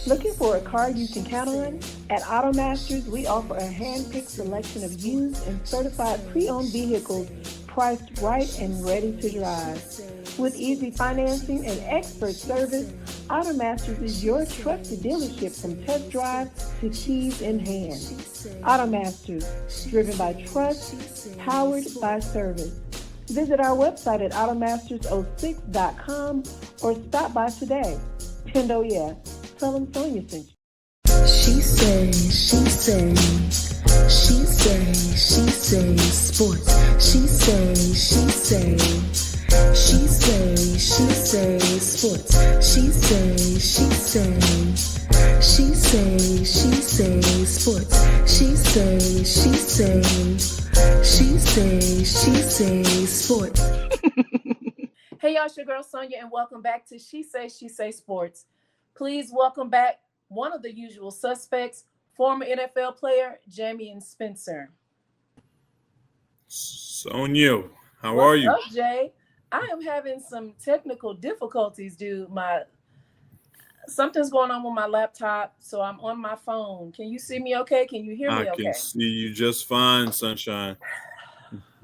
Looking for a car you can count on? At AutoMasters, we offer a hand-picked selection of used and certified pre-owned vehicles priced right and ready to drive. With easy financing and expert service, AutoMasters is your trusted dealership from test drive to keys in hand. AutoMasters, driven by trust, powered by service. Visit our website at automasters06.com or stop by today. And oh yeah, tell them Sonia sent you. She say sports. She say sports. She say sports. She say sports. Hey y'all, it's your girl Sonia, and welcome back to She Say Sports. Please welcome back one of the usual suspects, former NFL player Jameion Spencer. Sonia, how are you? What's up, Jay? I am having some technical difficulties, dude. Something's going on with my laptop, so I'm on my phone. Can you see me okay? Can you hear me okay? I can see you just fine, sunshine.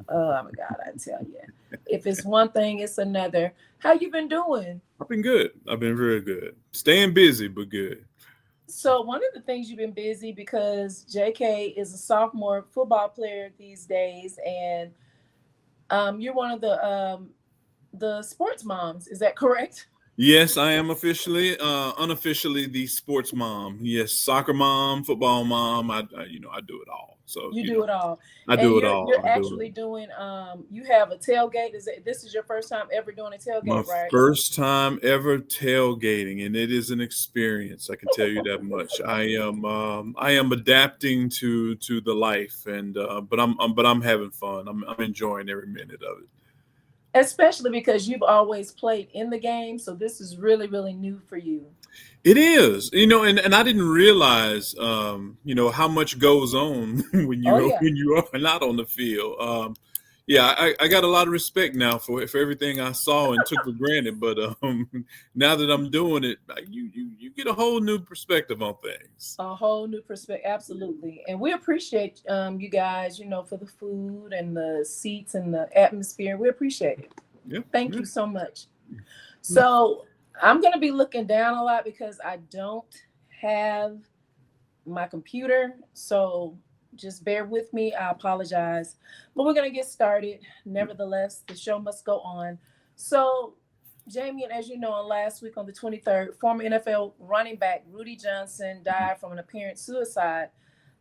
Oh my God, I tell you. If it's one thing, it's another. How you been doing? I've been good. I've been very good. Staying busy, but good. So one of the things you've been busy because JK is a sophomore football player these days, and you're one of the sports moms. Is that correct? Yes, I am unofficially the sports mom. Yes, soccer mom, football mom. I do it all. So you do it all. I do it all. You're actually doing. You have a tailgate. This is your first time ever doing a tailgate, My right? first time ever tailgating, and it is an experience. I can tell you that much. I am adapting to the life, and but I'm having fun. I'm enjoying every minute of it. Especially because you've always played in the game, so this is really, really new for you. It is, and I didn't realize, how much goes on when you are not on the field. I got a lot of respect now for everything I saw and took for granted. But now that I'm doing it, you get a whole new perspective on things. A whole new perspective, absolutely. And we appreciate you guys, for the food and the seats and the atmosphere. We appreciate it. Yeah. Thank you so much. So I'm going to be looking down a lot because I don't have my computer. So just bear with me. I apologize. But we're going to get started. Nevertheless, the show must go on. So, Jameion, as you know, last week on the 23rd, former NFL running back Rudy Johnson died from an apparent suicide.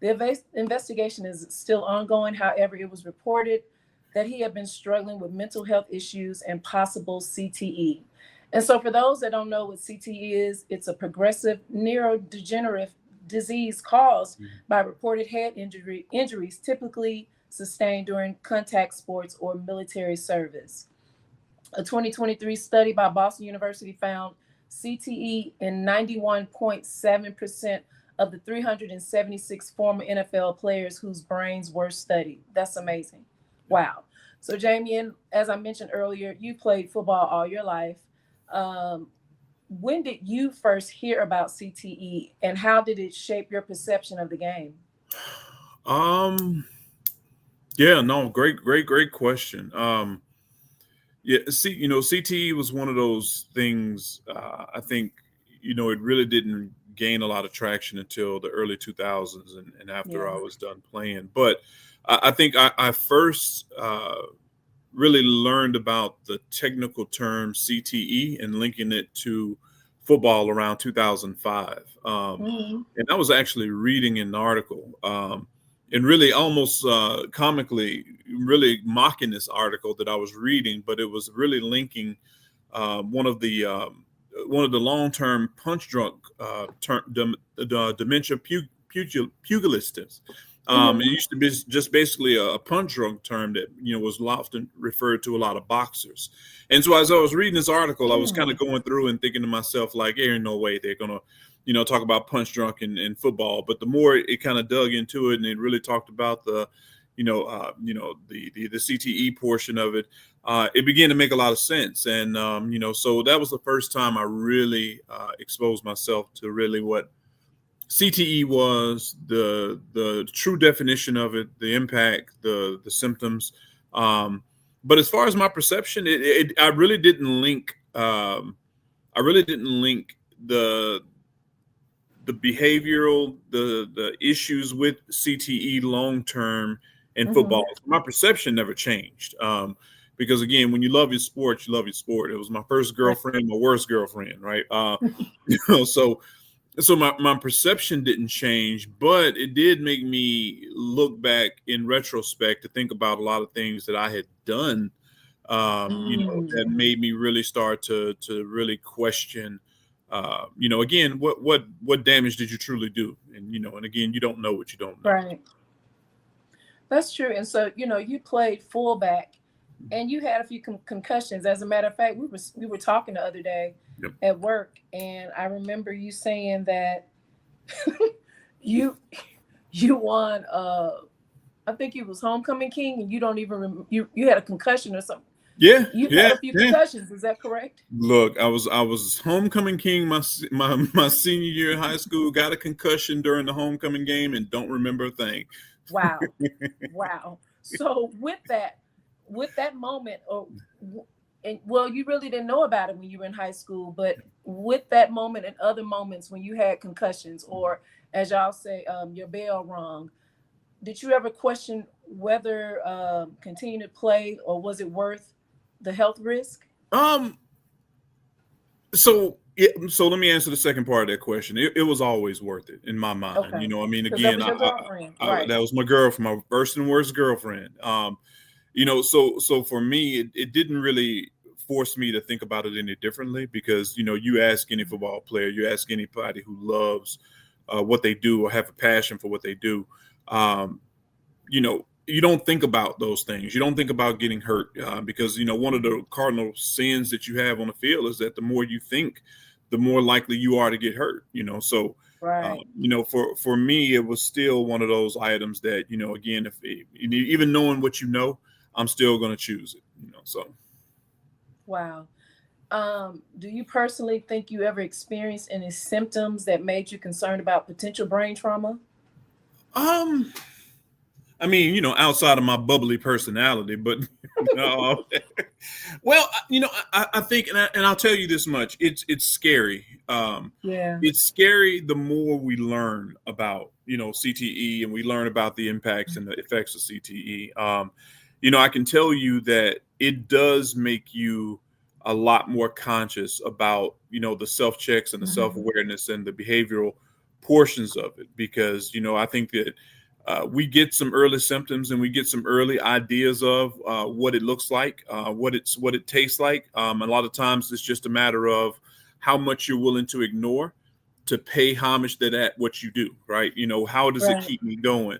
The investigation is still ongoing. However, it was reported that he had been struggling with mental health issues and possible CTE. And so for those that don't know what CTE is, it's a progressive neurodegenerative disease caused by reported head injuries typically sustained during contact sports or military service. A 2023 study by Boston University found CTE in 91.7% of the 376 former NFL players whose brains were studied. That's amazing. Wow. So Jameion, as I mentioned earlier, you played football all your life. When did you first hear about CTE, and how did it shape your perception of the game? Great question. CTE was one of those things. I think, it really didn't gain a lot of traction until the early 2000s and after I was done playing. But I think I first really learned about the technical term CTE and linking it to football around 2005. And I was actually reading an article and really almost comically, really mocking this article that I was reading, but it was really linking one of the long-term punch drunk dementia pugilists. It used to be just basically a punch drunk term that, was often referred to a lot of boxers. And so as I was reading this article, I was kind of going through and thinking to myself, like, there ain't no way they're going to, talk about punch drunk in football. But the more it kind of dug into it and it really talked about the CTE portion of it, it began to make a lot of sense. And, so that was the first time I really exposed myself to really what CTE was, the true definition of it, the impact, the symptoms. But as far as my perception, I really didn't link. I really didn't link the behavioral, the issues with CTE long term in football. My perception never changed. Because again, when you love your sport, you love your sport. It was my first girlfriend, my worst girlfriend, right? So my perception didn't change, but it did make me look back in retrospect to think about a lot of things that I had done, that made me really start to really question, again, what damage did you truly do? And again, you don't know what you don't know. Right. That's true. And so, you played fullback and you had a few concussions. As a matter of fact, we were talking the other day at work, and I remember you saying that you won I think it was homecoming king, and you don't even you had a concussion or something. Yeah, you had a few concussions. Is that correct? Look, I was homecoming king my senior year in high school. Got a concussion during the homecoming game and don't remember a thing. Wow. Wow. So with that moment, you really didn't know about it when you were in high school, but with that moment and other moments when you had concussions, or as y'all say, your bell rung, did you ever question whether continue to play, or was it worth the health risk? So let me answer the second part of that question. It was always worth it in my mind. Okay. I mean, that again, was your girlfriend. Right. that was my girlfriend, my first and worst girlfriend. So for me, it didn't really force me to think about it any differently, because, you ask any football player, you ask anybody who loves what they do or have a passion for what they do, you don't think about those things. You don't think about getting hurt, because, one of the cardinal sins that you have on the field is that the more you think, the more likely you are to get hurt, So, right. For me, it was still one of those items that, again, even knowing what I'm still going to choose it, so. Wow. Do you personally think you ever experienced any symptoms that made you concerned about potential brain trauma? I mean, outside of my bubbly personality, but no. Well, I think, and I'll tell you this much: it's scary. It's scary the more we learn about CTE, and we learn about the impacts and the effects of CTE. I can tell you that it does make you a lot more conscious about the self checks and the self awareness and the behavioral portions of it, because I think that. We get some early symptoms and we get some early ideas of what it looks like, what it tastes like. A lot of times it's just a matter of how much you're willing to ignore to pay homage to that what you do, right? How does it keep me going?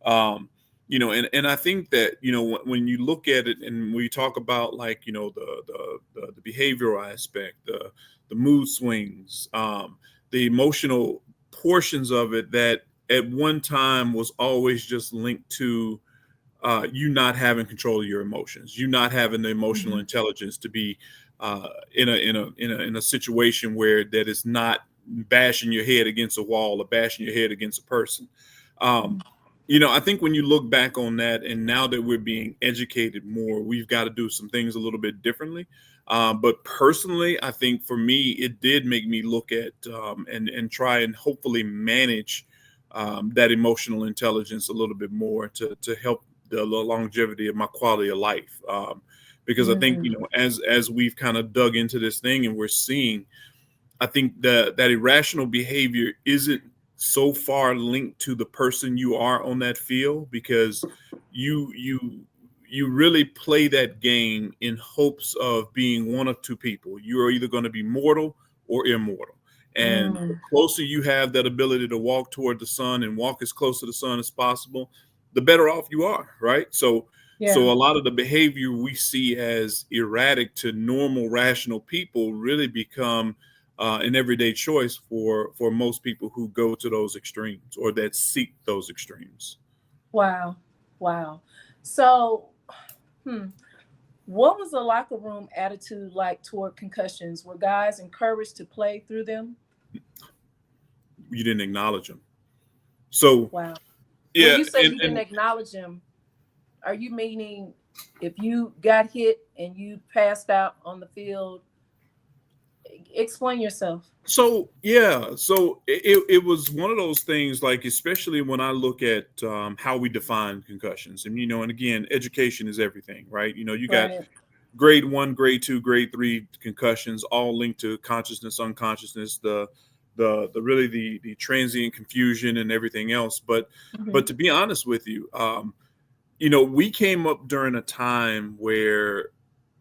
And I think that when you look at it and we talk about like the behavioral aspect, the mood swings, the emotional portions of it that at one time was always just linked to you not having control of your emotions, you not having the emotional intelligence to be in a situation where that is not bashing your head against a wall or bashing your head against a person. I think when you look back on that, and now that we're being educated more, we've got to do some things a little bit differently. But personally, I think for me, it did make me look at and try and hopefully manage that emotional intelligence a little bit more to help the longevity of my quality of life. Because I think, as we've kind of dug into this thing and we're seeing, I think that irrational behavior isn't so far linked to the person you are on that field, because you really play that game in hopes of being one of two people. You are either going to be mortal or immortal. And the closer you have that ability to walk toward the sun and walk as close to the sun as possible, the better off you are, right? So a lot of the behavior we see as erratic to normal, rational people really become an everyday choice for most people who go to those extremes or that seek those extremes. Wow. So, What was the locker room attitude like toward concussions? Were guys encouraged to play through them? You didn't acknowledge them. So Wow. When yeah, you say you didn't and acknowledge them, are you meaning if you got hit and you passed out on the field? Explain yourself. so yeah, so it was one of those things, like especially when I look at how we define concussions, and and again, education is everything, right? You got Right. grade 1, grade 2, grade 3 concussions, all linked to consciousness, unconsciousness, the really the transient confusion and everything else. But Mhm. to be honest with you, we came up during a time where,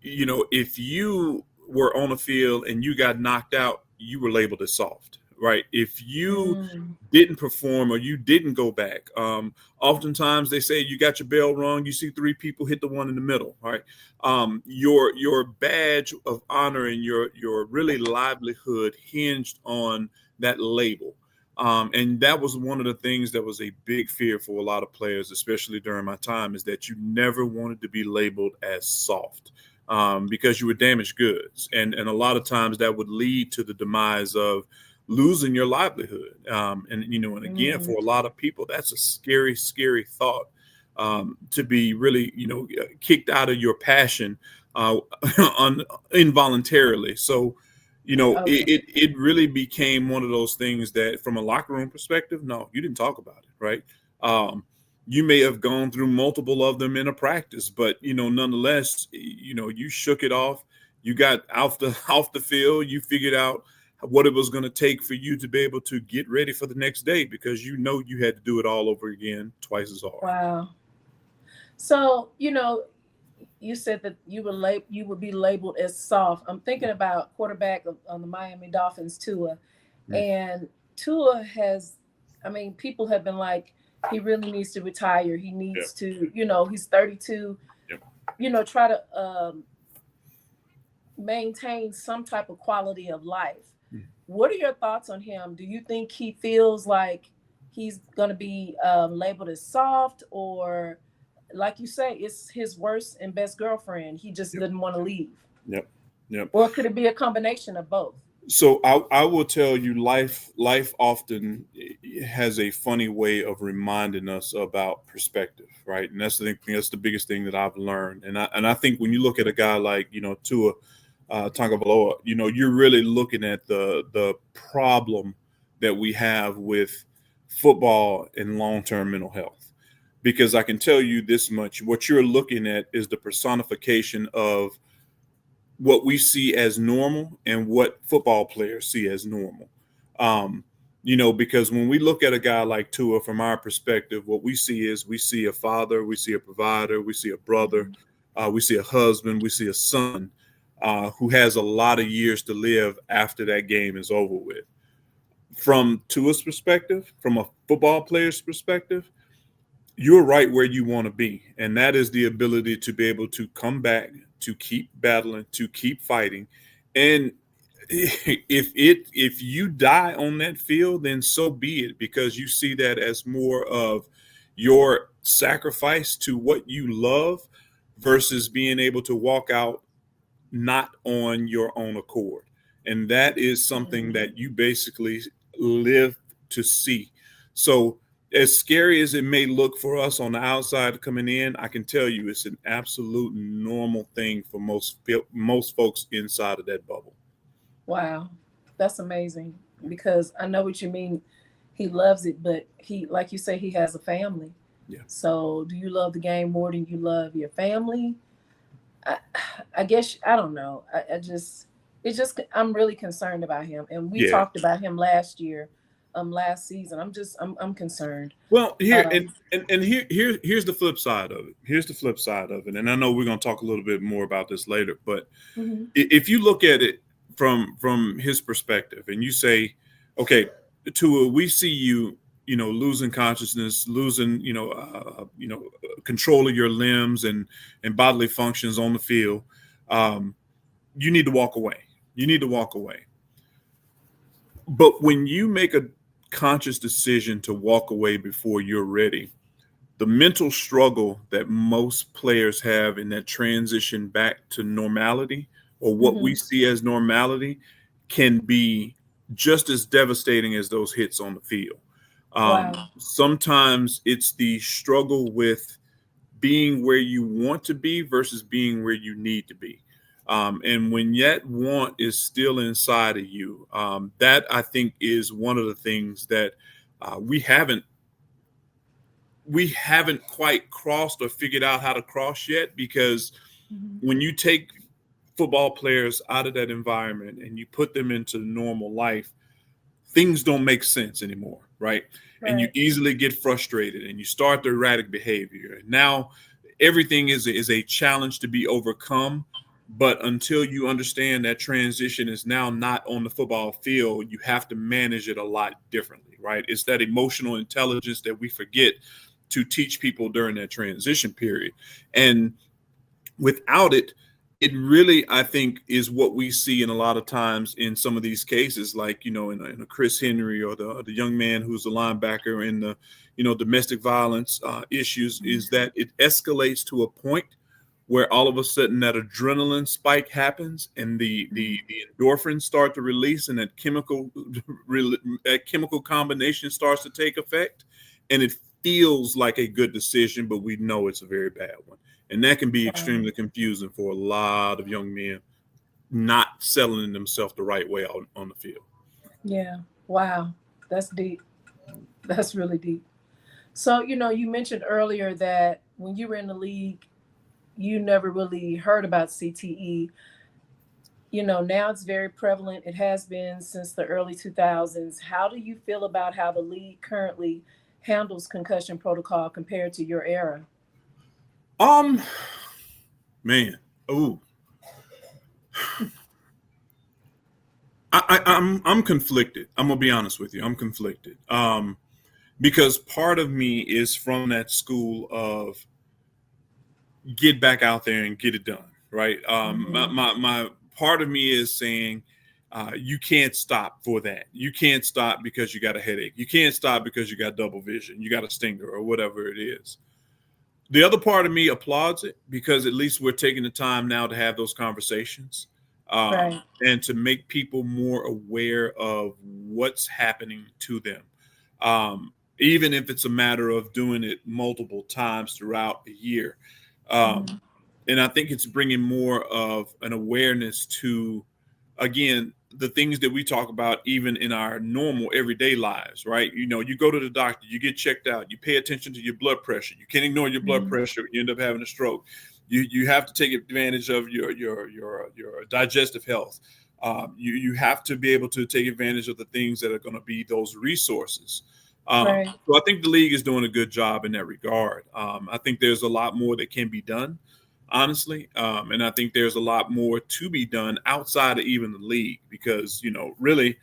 if you were on a field and you got knocked out, you were labeled as soft, right? If you Mm. didn't perform or you didn't go back, oftentimes they say you got your bell rung. You see three people hit the one in the middle, right? Your badge of honor and your really livelihood hinged on that label. And that was one of the things that was a big fear for a lot of players, especially during my time, is that you never wanted to be labeled as soft, because you were damaged goods. And a lot of times that would lead to the demise of losing your livelihood. And again, Mm. for a lot of people, that's a scary, scary thought, to be really, kicked out of your passion, involuntarily. So, Okay. it really became one of those things that, from a locker room perspective, no, you didn't talk about it, right? Um, you may have gone through multiple of them in a practice, but nonetheless, you shook it off. You got off the field. You figured out what it was going to take for you to be able to get ready for the next day, because you had to do it all over again, twice as hard. Wow. So, you said that you would be labeled as soft. I'm thinking about quarterback on the Miami Dolphins, Tua, Mm. and Tua has, I mean, people have been like, he really needs to retire. He Yeah. needs to, he's 32. Yep. Try to maintain some type of quality of life. Mm. What are your thoughts on him? Do you think he feels like he's going to be labeled as soft, or like you say, it's his worst and best girlfriend? He just Yep. didn't want to leave. Yep. Yep. Or could it be a combination of both? So I will tell you, life often has a funny way of reminding us about perspective, right? And that's the biggest thing that I've learned. And I think when you look at a guy like Tua Tagovailoa, you're really looking at the problem that we have with football and long-term mental health. Because I can tell you this much: what you're looking at is the personification of what we see as normal and what football players see as normal. Because when we look at a guy like Tua, from our perspective, what we see is, we see a father, we see a provider, we see a brother, we see a husband, we see a son, who has a lot of years to live after that game is over with. From Tua's perspective, from a football player's perspective, you're right where you want to be. And that is the ability to be able to come back, to keep battling, to keep fighting. And if you die on that field, then so be it, because you see that as more of your sacrifice to what you love, versus being able to walk out not on your own accord. And that is something Mm. that you basically live to see. So, as scary as it may look for us on the outside coming in, I can tell you it's an absolute normal thing for most folks inside of that bubble. Wow. That's amazing, because I know what you mean. He loves it, but he, like you say, he has a family. Yeah. So do you love the game more than you love your family? I, I guess I don't know. It's just I'm really concerned about him, and we Yeah. talked about him last season. I'm concerned. Well, here Um, and here's the flip side of it. Here's the flip side of it. And I know we're going to talk a little bit more about this later, but mhm. if you look at it from his perspective, and you say, okay, Tua, we see you, losing consciousness, losing, control of your limbs and bodily functions on the field. Um, you need to walk away. You need to walk away. But when you make a conscious decision to walk away before you're ready, the mental struggle that most players have in that transition back to normality, or what we see as normality, can be just as devastating as those hits on the field. Wow. Sometimes it's the struggle with being where you want to be versus being where you need to be. And when that want is still inside of you, that I think is one of the things that we haven't quite crossed or figured out how to cross yet. Because when you take football players out of that environment and you put them into normal life, things don't make sense anymore, right? And you easily get frustrated and you start the erratic behavior. And now everything is a challenge to be overcome. But until you understand that transition is now not on the football field, you have to manage it a lot differently, right? It's that emotional intelligence that we forget to teach people during that transition period. And without it, it really, I think, is what we see in a lot of times in some of these cases, like, in a Chris Henry, or the young man who's a linebacker in the, domestic violence issues, is that it escalates to a point where all of a sudden that adrenaline spike happens and the endorphins start to release, and that chemical combination starts to take effect, and it feels like a good decision, but we know it's a very bad one. And that can be extremely confusing for a lot of young men not settling themselves the right way on the field. Yeah. Wow. That's deep. That's really deep. So, you mentioned earlier that when you were in the league, you never really heard about CTE. Now it's very prevalent. It has been since the early 2000s. How do you feel about how the league currently handles concussion protocol compared to your era? Man, I'm conflicted. I'm gonna be honest with you. I'm conflicted. Because part of me is from that school of get back out there and get it done, right? My part of me is saying you can't stop for that. You can't stop because you got a headache. You can't stop because you got double vision. You got a stinger or whatever it is. The other part of me applauds it, because at least we're taking the time now to have those conversations and to make people more aware of what's happening to them. Even if it's a matter of doing it multiple times throughout a year. And I think it's bringing more of an awareness to, again, the things that we talk about even in our normal everyday lives, right? You go to the doctor, you get checked out, you pay attention to your blood pressure. You can't ignore your blood pressure. You end up having a stroke. You have to take advantage of your digestive health. You have to be able to take advantage of the things that are going to be those resources. So I think the league is doing a good job in that regard. I think there's a lot more that can be done, honestly. And I think there's a lot more to be done outside of even the league, because, really,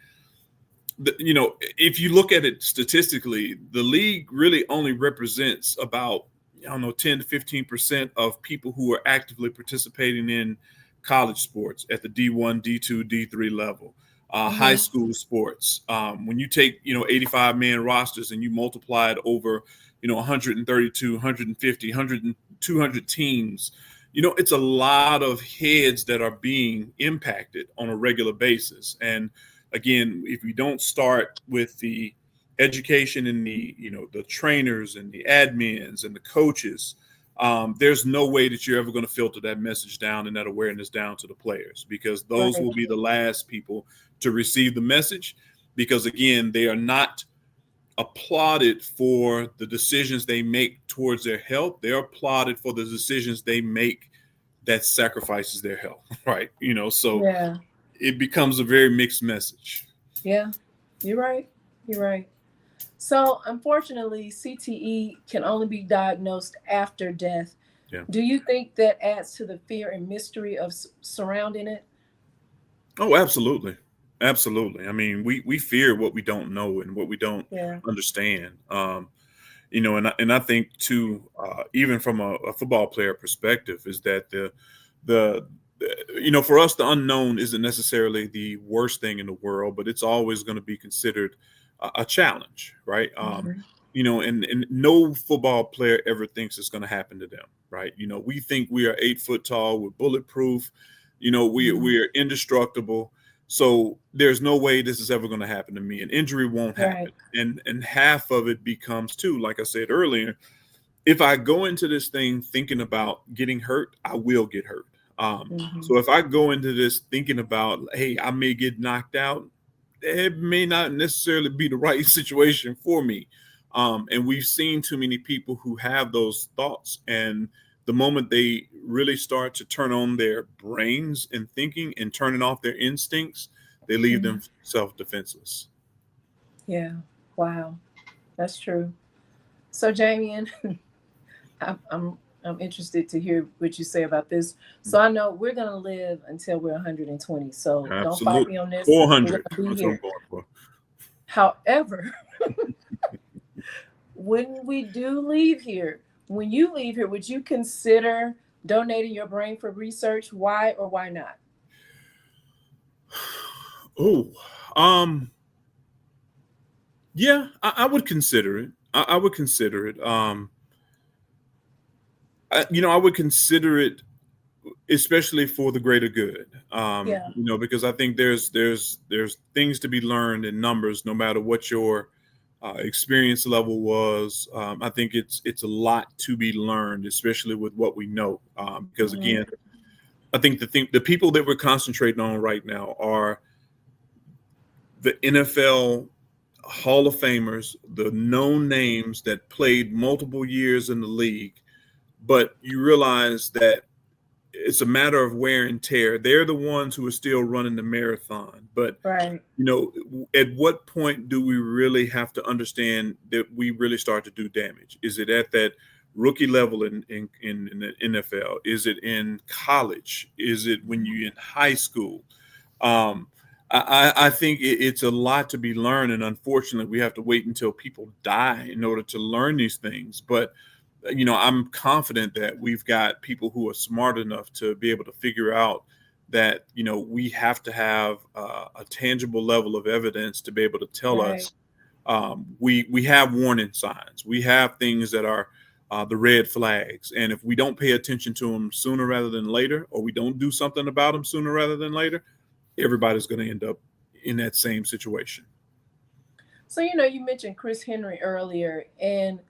if you look at it statistically, the league really only represents about, 10 to 15% of people who are actively participating in college sports at the D1, D2, D3 level. High school sports. When you take, 85-man rosters and you multiply it over, 132, 150, 100, 200 teams, it's a lot of heads that are being impacted on a regular basis. And again, if we don't start with the education and the trainers and the admins and the coaches, there's no way that you're ever going to filter that message down and that awareness down to the players, because those will be the last people to receive the message, because again, they are not applauded for the decisions they make towards their health. They're applauded for the decisions they make that sacrifices their health, right? So it becomes a very mixed message. Yeah, you're right. You're right. So unfortunately, CTE can only be diagnosed after death. Yeah. Do you think that adds to the fear and mystery of surrounding it? Oh, absolutely. Absolutely. I mean, we fear what we don't know and what we don't understand. And I think too, even from a football player perspective, is that the for us, the unknown isn't necessarily the worst thing in the world, but it's always going to be considered a challenge, right? and no football player ever thinks it's going to happen to them, right? We think we are 8 foot tall, we're bulletproof, we're indestructible. So there's no way this is ever going to happen to me. An injury won't happen. And half of it becomes too, like I said earlier, if I go into this thing thinking about getting hurt, I will get hurt. So if I go into this thinking about, hey, I may get knocked out, it may not necessarily be the right situation for me. And we've seen too many people who have those thoughts, and the moment they really start to turn on their brains and thinking and turning off their instincts, they leave themselves defenseless. Yeah. Wow. That's true. So Jameion, I'm interested to hear what you say about this. So I know we're gonna live until we're 120. So don't fight me on this. 400. We're gonna be here. That's what I'm going for. However, when we do leave here, when you leave here, would you consider donating your brain for research? Why or why not? Yeah, I would consider it. I would consider it. I would consider it, especially for the greater good. Because I think there's things to be learned in numbers, no matter what your experience level was. I think it's a lot to be learned, especially with what we know. Because again, I think the people that we're concentrating on right now are the NFL Hall of Famers, the known names that played multiple years in the league. But you realize that it's a matter of wear and tear. They're the ones who are still running the marathon. But, at what point do we really have to understand that we really start to do damage? Is it at that rookie level in the NFL? Is it in college? Is it when you're in high school? I think it's a lot to be learned. And unfortunately, we have to wait until people die in order to learn these things. But I'm confident that we've got people who are smart enough to be able to figure out that, we have to have a tangible level of evidence to be able to tell us we have warning signs. We have things that are the red flags. And if we don't pay attention to them sooner rather than later, or we don't do something about them sooner rather than later, everybody's going to end up in that same situation. So, you mentioned Chris Henry earlier, and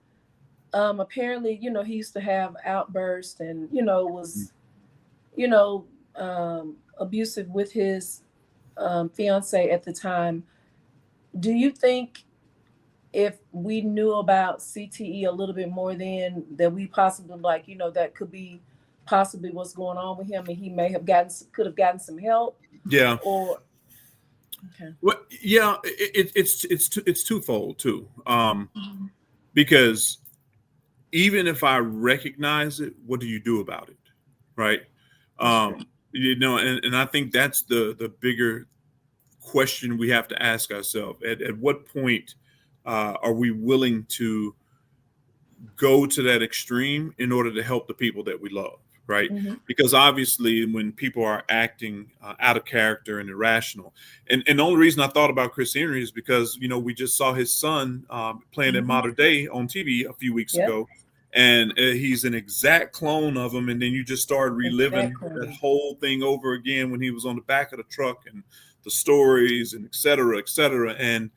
apparently, he used to have outbursts and, was, abusive with his fiance at the time. Do you think if we knew about CTE a little bit more then, that we possibly that could be possibly what's going on with him, and he could have gotten some help? Yeah. Or well, yeah, it's twofold too. Because even if I recognize it, what do you do about it? Right. And I think that's the bigger question we have to ask ourselves. At what point are we willing to go to that extreme in order to help the people that we love? Right. Because obviously when people are acting out of character and irrational, and the only reason I thought about Chris Henry is because, we just saw his son playing at Notre Dame on TV a few weeks ago, and he's an exact clone of him. And then you just start reliving that whole thing over again when he was on the back of the truck and the stories and et cetera, et cetera. And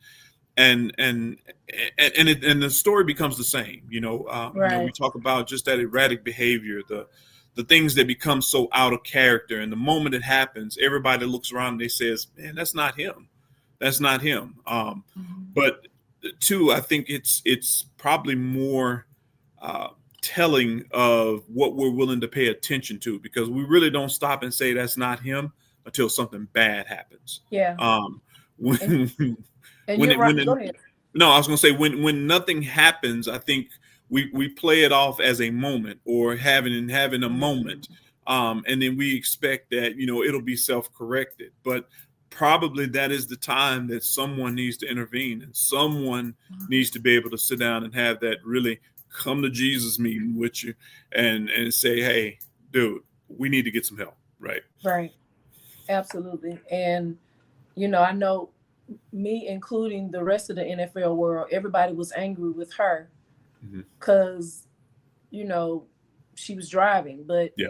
the story becomes the same. We talk about just that erratic behavior, the things that become so out of character. And the moment it happens, everybody looks around and they says, man, that's not him. That's not him. But two, I think it's probably more telling of what we're willing to pay attention to, because we really don't stop and say that's not him until something bad happens. Yeah. Go ahead. No, I was going to say when nothing happens, I think we play it off as a moment or having a moment. And then we expect that, it'll be self-corrected. But probably that is the time that someone needs to intervene, and someone needs to be able to sit down and have that really come to Jesus meeting with you and say, hey, dude, we need to get some help. Right. Right. Absolutely. And, I know me, including the rest of the NFL world, everybody was angry with her because, you know, she was driving, but Yeah.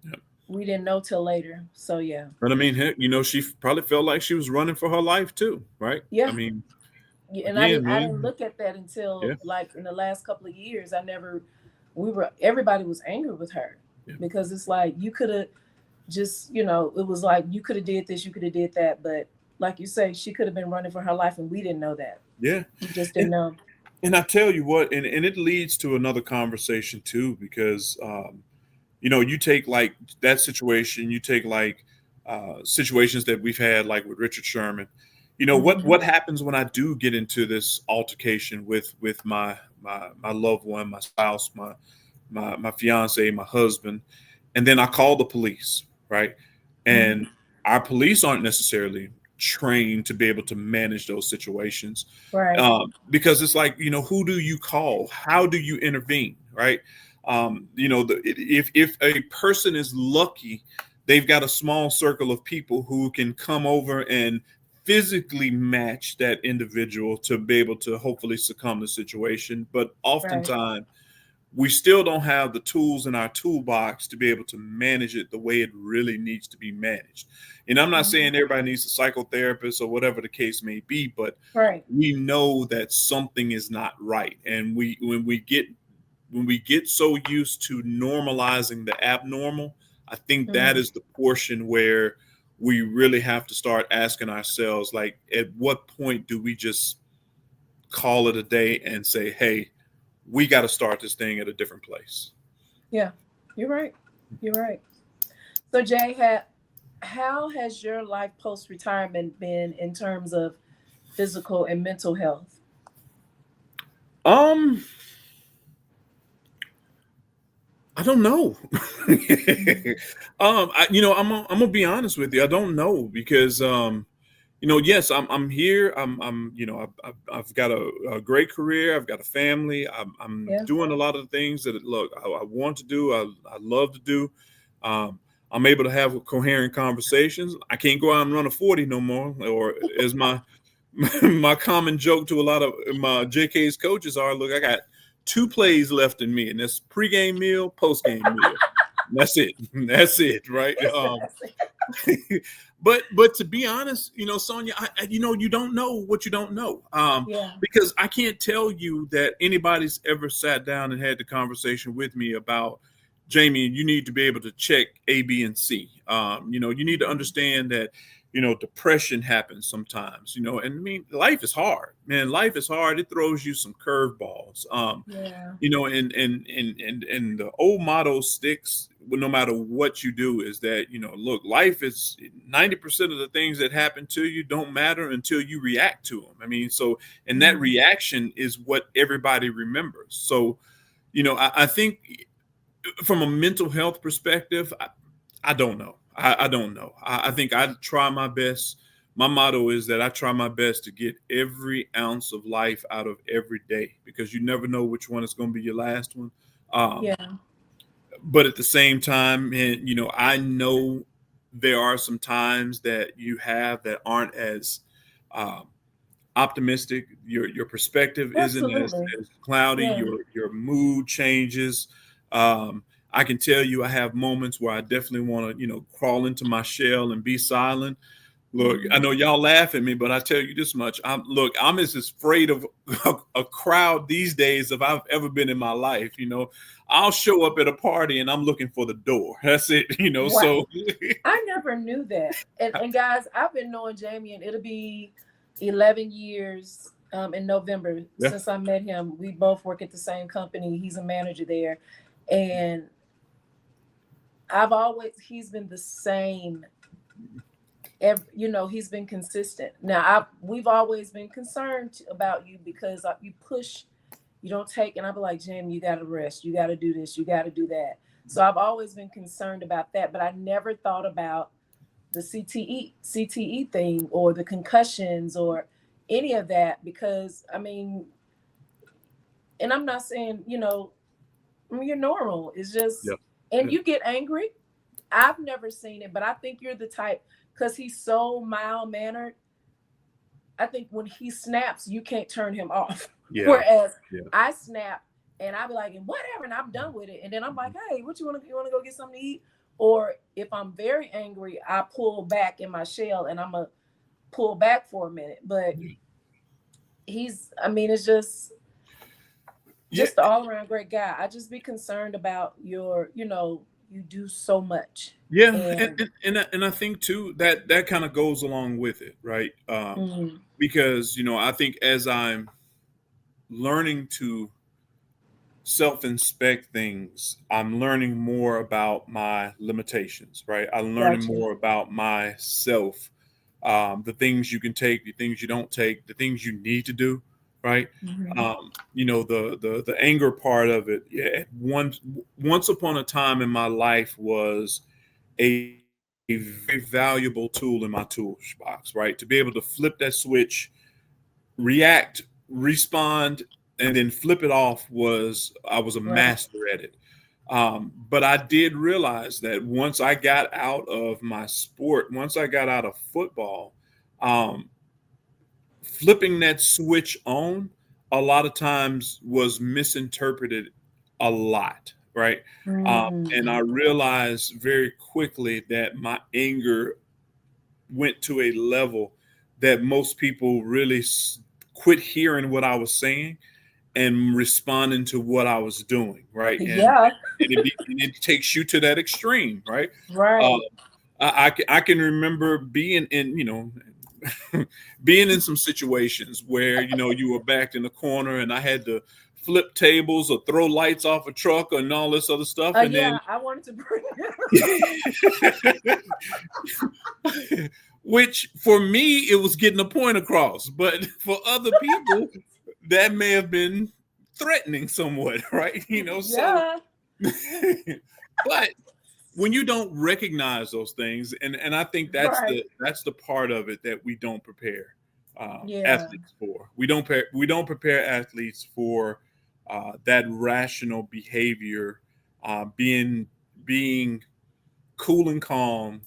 Yeah. we didn't know till later. So, yeah. But I mean, heck, you know, she probably felt like she was running for her life too, right? Yeah. I mean, Yeah, and again, I didn't man. look at that until Yeah. like in the last couple of years. Everybody was angry with her Yeah. because it's like you could have just, you know, it was like you could have did this, you could have did that, but like you say, she could have been running for her life and we didn't know that. Yeah. We just didn't know. And I tell you what, and it leads to another conversation too, because you know, you take like that situation, you take like situations that we've had, like with Richard Sherman. You know, what happens when I do get into this altercation with my loved one, my spouse, my fiance, my husband, and then I call the police, right? And our police aren't necessarily trained to be able to manage those situations, Right. because it's like, you know, who do you call? How do you intervene, right? You know, if a person is lucky, they've got a small circle of people who can come over and physically match that individual to be able to hopefully succumb the situation. But Right. oftentimes, we still don't have the tools in our toolbox to be able to manage it the way it really needs to be managed. And I'm not saying everybody needs a psychotherapist or whatever the case may be, but Right. we know that something is not right. And when we get so used to normalizing the abnormal, I think that is the portion where we really have to start asking ourselves, like, at what point do we just call it a day and say, hey, we got to start this thing at a different place. Yeah, you're right. You're right. So Jay, how has your life post-retirement been in terms of physical and mental health? I don't know. You know, I'm gonna be honest with you. I don't know because you know, yes, I'm here. you know, I've got a great career. I've got a family. I'm Yeah. doing a lot of the things that look I want to do. I love to do. I'm able to have coherent conversations. I can't go out and run a 40 no more, or as my my common joke to a lot of my JK's coaches are, look, I got 2 plays left in me, and that's pregame meal, postgame meal. That's it. That's it, right? But to be honest, you know, Sonia, you know, you don't know what you don't know, Yeah. because I can't tell you that anybody's ever sat down and had the conversation with me about, Jamie, you need to be able to check A, B, and C. You know, you need to understand that, you know, depression happens sometimes, you know, and I mean, life is hard, man. Life is hard. It throws you some curveballs. Yeah. You know, and the old motto sticks no matter what you do, is that, you know, look, life is 90% of the things that happen to you don't matter until you react to them. I mean, so, and that reaction is what everybody remembers. So, you know, I think from a mental health perspective, I don't know. I don't know. I think I try my best. My motto is that I try my best to get every ounce of life out of every day, because you never know which one is going to be your last one. Yeah. But at the same time, and you know, I know there are some times that you have that aren't as optimistic. Your perspective isn't as Absolutely. cloudy. Yeah. Your mood changes. I can tell you, I have moments where I definitely want to, you know, crawl into my shell and be silent. Look, I know y'all laugh at me, but I tell you this much: I'm as afraid of a crowd these days as I've ever been in my life. You know, I'll show up at a party and I'm looking for the door. That's it. You know, Right. so I never knew that. And guys, I've been knowing Jamie, and it'll be 11 years in November Yeah. since I met him. We both work at the same company. He's a manager there. And he's been the same. You know, he's been consistent. Now, we've always been concerned about you because you push, you don't take, and I'll be like, Jamie, you got to rest. You got to do this. You got to do that. So I've always been concerned about that, but I never thought about the CTE thing or the concussions or any of that, because I mean, and I'm not saying, you know, I mean, you're normal. It's just, Yeah. and you get angry. I've never seen it, but I think you're the type, because he's so mild mannered. I think when he snaps, you can't turn him off. Yeah. Whereas Yeah. I snap and I be like, and whatever, and I'm done with it. And then I'm like, hey, what you want to go get something to eat? Or if I'm very angry, I pull back in my shell and I'm gonna pull back for a minute. But it's just the all around great guy. I just be concerned about your, you do so much. Yeah, and I think too that kind of goes along with it, right? Because I think as I'm learning to self-inspect things, I'm learning more about my limitations, right? I'm learning more about myself, the things you can take, the things you don't take, the things you need to do, right? The anger part of it. Yeah, once upon a time in my life was a very valuable tool in my toolbox, right? To be able to flip that switch, react, respond, and then flip it off I was a master at it. But I did realize that once I got out of my sport, once I got out of football, flipping that switch on a lot of times was misinterpreted a lot, right? And I realized very quickly that my anger went to a level that most people really quit hearing what I was saying and responding to what I was doing, right? And, yeah. and it takes you to that extreme, right? Right. I can remember being in, being in some situations where, you were backed in the corner and I had to flip tables or throw lights off a truck and all this other stuff. And then I wanted to bring it. Which for me, it was getting a point across. But for other people, that may have been threatening somewhat, right? So but when you don't recognize those things, and I think that's the part of it that we don't prepare athletes for. We don't prepare athletes for that rational behavior, being cool and calm,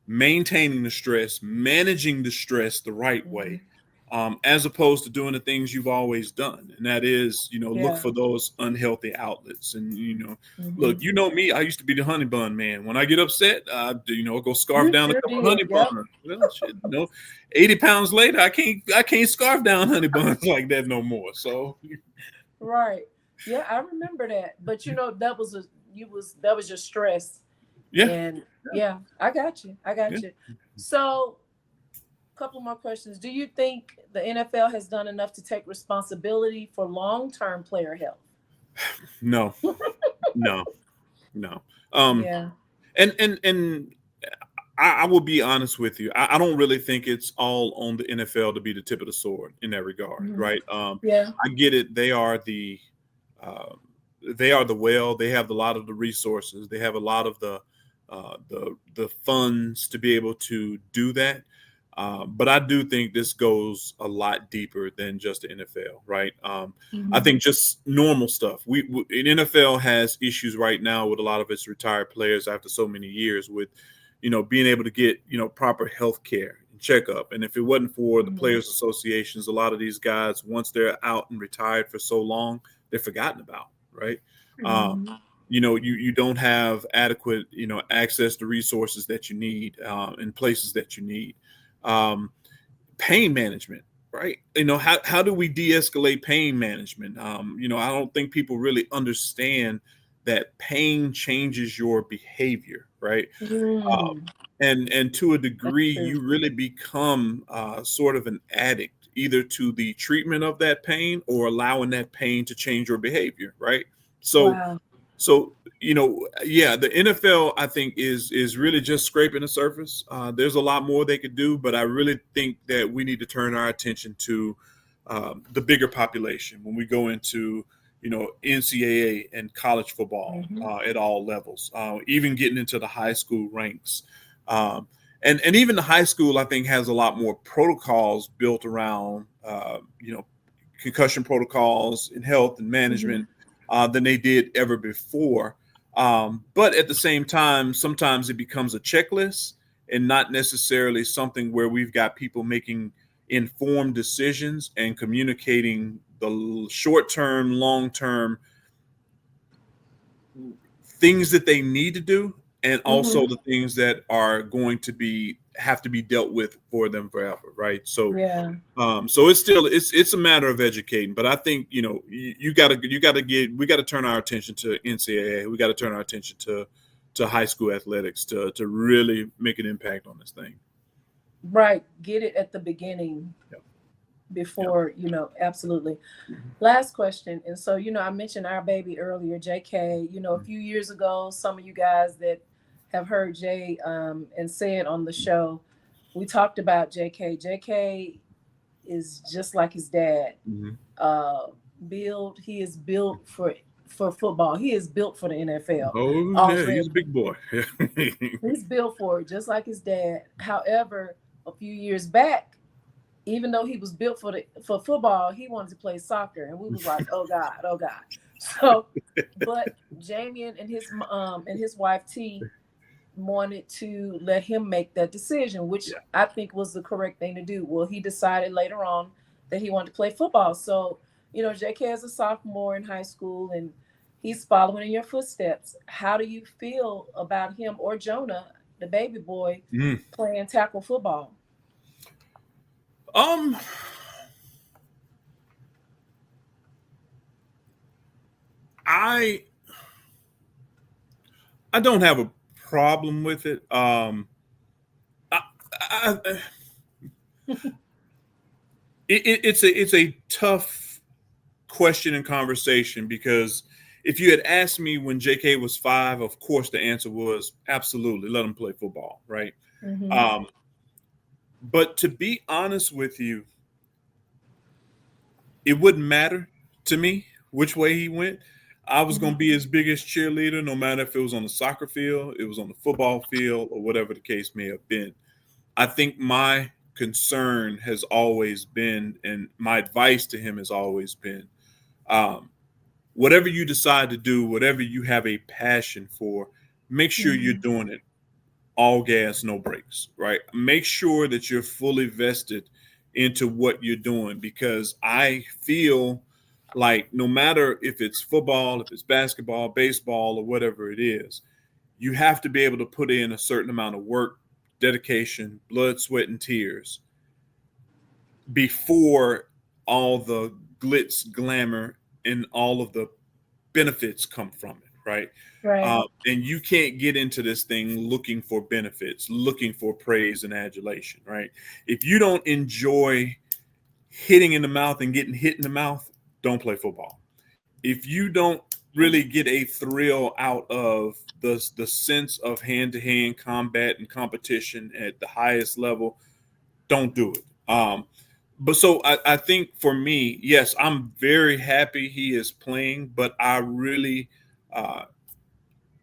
maintaining the stress, managing the stress the right way, as opposed to doing the things you've always done. And that is, look for those unhealthy outlets. And, look, me, I used to be the honey bun man. When I get upset, go scarf down a couple of honey buns. Well, shit, 80 pounds later, I can't scarf down honey buns like that no more. So. Right. Yeah, I remember that. But, that was your stress. Yeah. And I got you. So, a couple more questions. Do you think the NFL has done enough to take responsibility for long-term player health? No. And I will be honest with you. I don't really think it's all on the NFL to be the tip of the sword in that regard, right? I get it. They are the well. They have a lot of the resources. They have a lot of the funds to be able to do that. But I do think this goes a lot deeper than just the NFL, right? I think just normal stuff. NFL has issues right now with a lot of its retired players after so many years with, being able to get, proper health care and checkup. And if it wasn't for the players associations, a lot of these guys, once they're out and retired for so long, they're forgotten about, right? You don't have adequate, access to resources that you need in places that you need. Pain management, right? How do we de-escalate pain management? I don't think people really understand that pain changes your behavior, right? And to a degree, you really become sort of an addict, either to the treatment of that pain or allowing that pain to change your behavior, right? So the NFL, I think, is really just scraping the surface. There's a lot more they could do, but I really think that we need to turn our attention to the bigger population when we go into, NCAA and college football at all levels, even getting into the high school ranks. And even the high school, I think, has a lot more protocols built around, concussion protocols in health and management than they did ever before. But at the same time, sometimes it becomes a checklist and not necessarily something where we've got people making, informed decisions and communicating the short-term, long-term things that they need to do, and also the things that are going to have to be dealt with for them forever, right? So Yeah. so it's a matter of educating, but I think we got to turn our attention to NCAA. We got to turn our attention to high school athletics to really make an impact on this thing. Right. Get it at the beginning. Yep. Before, absolutely. Last question. And so, I mentioned our baby earlier, JK, a few years ago, some of you guys that have heard Jay and said on the show, we talked about JK. JK is just like his dad. He is built for football. He is built for the NFL. Oh, yeah, he's a big boy. He's built for it, just like his dad. However, a few years back, even though he was built for football, he wanted to play soccer, and we was like, oh God. So, but Jameion and his wife T wanted to let him make that decision, which I think was the correct thing to do. Well, he decided later on that he wanted to play football. So, JK is a sophomore in high school, and he's following in your footsteps. How do you feel about him or Jonah, the baby boy, playing tackle football? I don't have a problem with it. It's a tough question and conversation, because if you had asked me when JK was 5, of course the answer was absolutely, let him play football, right? But to be honest with you, it wouldn't matter to me which way he went. I was going to be his biggest cheerleader, no matter if it was on the soccer field, it was on the football field, or whatever the case may have been. I think my concern has always been, and my advice to him has always been, whatever you decide to do, whatever you have a passion for, make sure you're doing it all gas, no brakes, right? Make sure that you're fully vested into what you're doing, because I feel like no matter if it's football, if it's basketball, baseball, or whatever it is, you have to be able to put in a certain amount of work, dedication, blood, sweat, and tears before all the glitz, glamour, and all of the benefits come from it, right? Right. And you can't get into this thing looking for benefits, looking for praise and adulation, right? If you don't enjoy hitting in the mouth and getting hit in the mouth, don't play football. If you don't really get a thrill out of the sense of hand-to-hand combat and competition at the highest level, don't do it. But so I think for me, yes, I'm very happy he is playing, but I really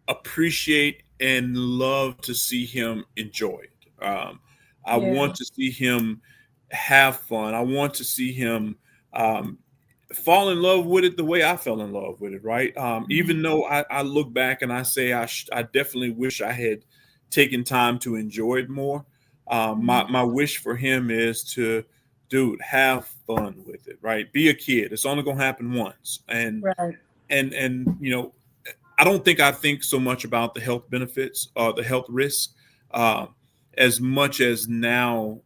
appreciate and love to see him enjoy it. I want to see him have fun. I want to see him fall in love with it the way I fell in love with it, right? Even though I look back and I say I definitely wish I had taken time to enjoy it more. My wish for him is to, dude, have fun with it, right? Be a kid. It's only gonna happen once, and I don't think I think so much about the health benefits or the health risk as much as now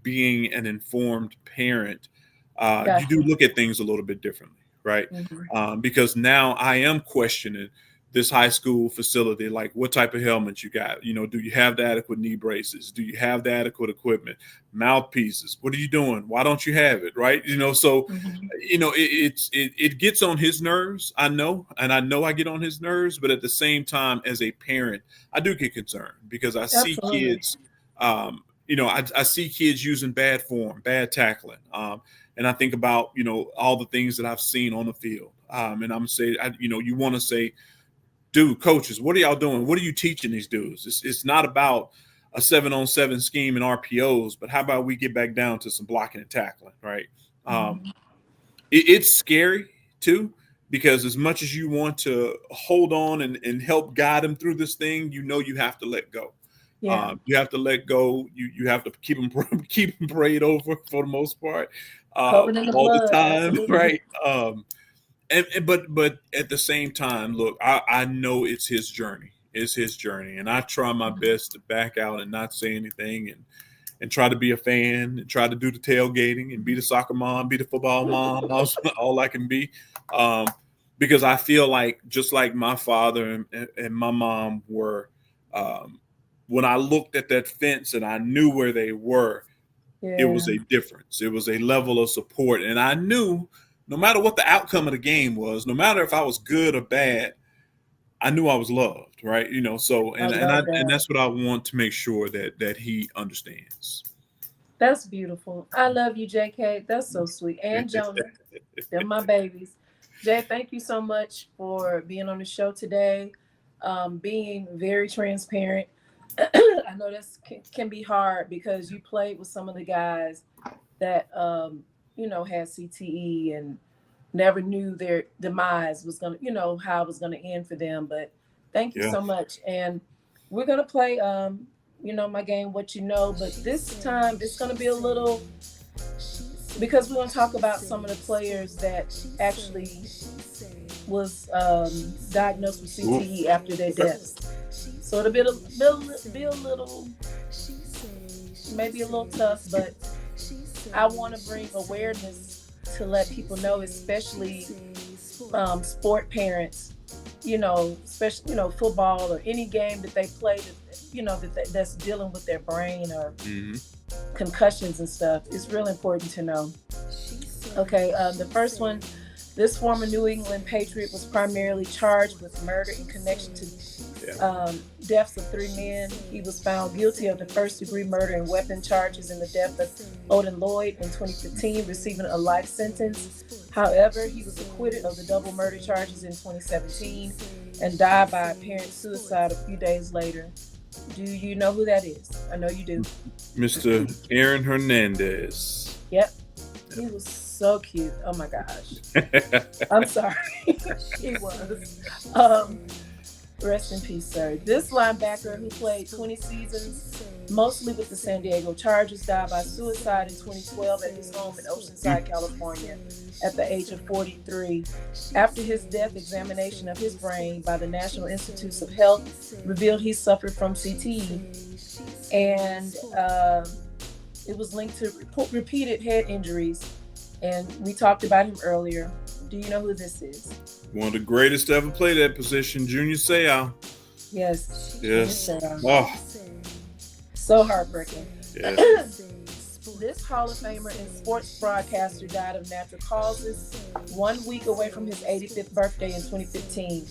being an informed parent. You do look at things a little bit differently, right? Because now I am questioning this high school facility, like what type of helmets you got? Do you have the adequate knee braces? Do you have the adequate equipment? Mouthpieces? What are you doing? Why don't you have it? Right? So it gets on his nerves. I know, and I know I get on his nerves, but at the same time, as a parent, I do get concerned because I see kids. I see kids using bad form, bad tackling. And I think about, all the things that I've seen on the field. And I'm saying, you want to say, dude, coaches, what are y'all doing? What are you teaching these dudes? It's not about a 7-on-7 scheme and RPOs, but how about we get back down to some blocking and tackling, right? It's scary too, because as much as you want to hold on and help guide them through this thing, you have to let go. Yeah. You have to let go. You have to keep them prayed over for the most part, Covered in the all the blood. time, Absolutely. right? But at the same time, look, I know it's his journey. It's his journey, and I try my best to back out and not say anything, and try to be a fan, and try to do the tailgating, and be the soccer mom, be the football mom, all I can be, because I feel like just like my father and my mom were, when I looked at that fence and I knew where they were, it was a difference. It was a level of support, and I knew no matter what the outcome of the game was, no matter if I was good or bad, I knew I was loved, right? So and that's what I want to make sure that he understands. That's beautiful. I love you, JK. That's so sweet. And Jonah, they're my babies. Jay, thank you so much for being on the show today, being very transparent. I know this can be hard because you played with some of the guys that had CTE and never knew their demise was gonna, how it was gonna end for them. But thank you so much. And we're gonna play my game, What You Know, but this time it's gonna be a little, because we're gonna talk about some of the players that actually was diagnosed with CTE after their deaths. So it'll be a little, maybe a little tough, but I want to bring awareness to let people know, especially sport parents, especially, football or any game that they play, that's dealing with their brain or concussions and stuff. It's really important to know. Okay, the first one, this former New England Patriot was primarily charged with murder in connection to deaths of 3 men. He was found guilty of the first-degree murder and weapon charges in the death of Odin Lloyd in 2015, receiving a life sentence. However, he was acquitted of the double murder charges in 2017 and died by apparent suicide a few days later. Do you know who that is? I know you do. Mr. Aaron Hernandez. Yep. He was so cute. Oh my gosh. I'm sorry. He was. Rest in peace, sir. This linebacker, who played 20 seasons, mostly with the San Diego Chargers, died by suicide in 2012 at his home in Oceanside, California, at the age of 43. After his death, examination of his brain by the National Institutes of Health revealed he suffered from CTE, and it was linked to repeated head injuries. And we talked about him earlier. Do you know who this is? One of the greatest to ever play that position, Junior Seau. Yes. Oh. So heartbreaking. Yes. This Hall of Famer and sports broadcaster died of natural causes 1 week away from his 85th birthday in 2015.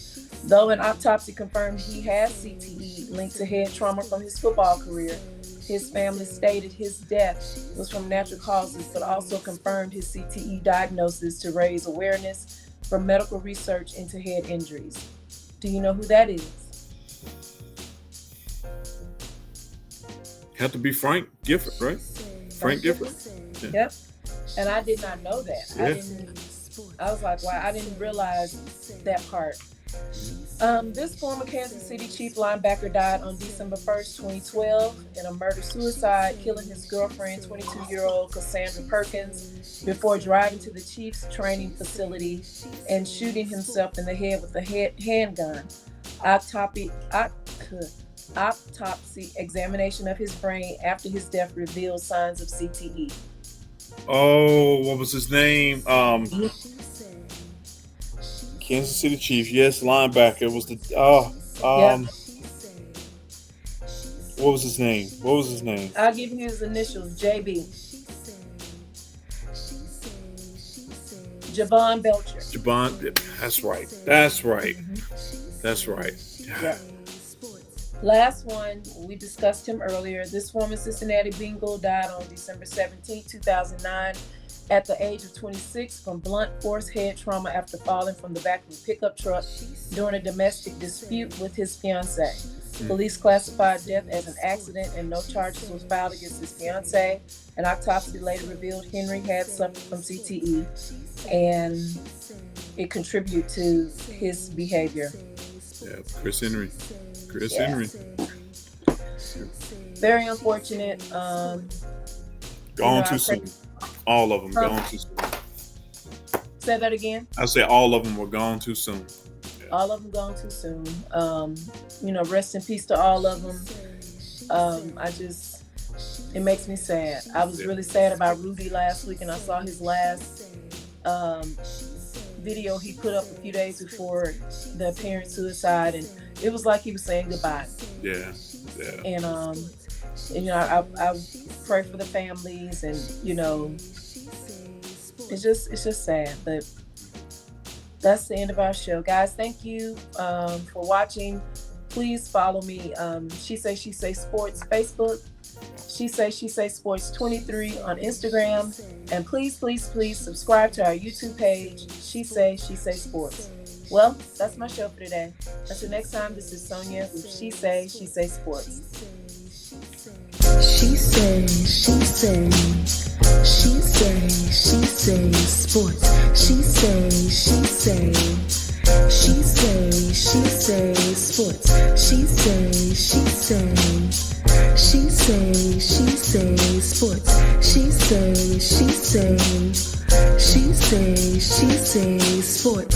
Though an autopsy confirmed he has CTE linked to head trauma from his football career, his family stated his death was from natural causes, but also confirmed his CTE diagnosis to raise awareness for medical research into head injuries. Do you know who that is? Had to be Frank Gifford, right? Frank Gifford? Yeah. Yep. And I did not know that. Yeah. I was like, wow, I didn't realize that part. This former Kansas City Chief linebacker died on December 1st, 2012 in a murder-suicide, killing his girlfriend, 22-year-old Cassandra Perkins, before driving to the Chiefs training facility and shooting himself in the head with a handgun. Autopsy examination of his brain after his death revealed signs of CTE. Oh, what was his name? Kansas City Chiefs, yes, linebacker. It was what was his name? I'll give you his initials, JB. Javon Belcher. That's right. That's right. Yeah. Last one, we discussed him earlier. This former Cincinnati Bengal died on December 17, 2009 at the age of 26 from blunt force head trauma after falling from the back of a pickup truck during a domestic dispute with his fiancée. Police classified death as an accident and no charges was filed against his fiancée. An autopsy later revealed Henry had suffered from CTE and it contributed to his behavior. Yeah, Chris Henry. Very unfortunate. Gone too soon. All of them gone too soon. Say that again. I say all of them were gone too soon. Yeah. All of them gone too soon. Rest in peace to all of them. It makes me sad. I was really sad about Rudy last week, and I saw his last video he put up a few days before the apparent suicide, and it was like he was saying goodbye. Yeah. And I pray for the families, and it's just sad. But that's the end of our show, guys. Thank you for watching. Please follow me. She Say Sports Facebook. She Say Sports 23 on Instagram. And please subscribe to our YouTube page. She Say Sports. Well, that's my show for today. Until next time, this is Sonia with She Say Sports. She say sports. She say sports. She say sports. She say sports.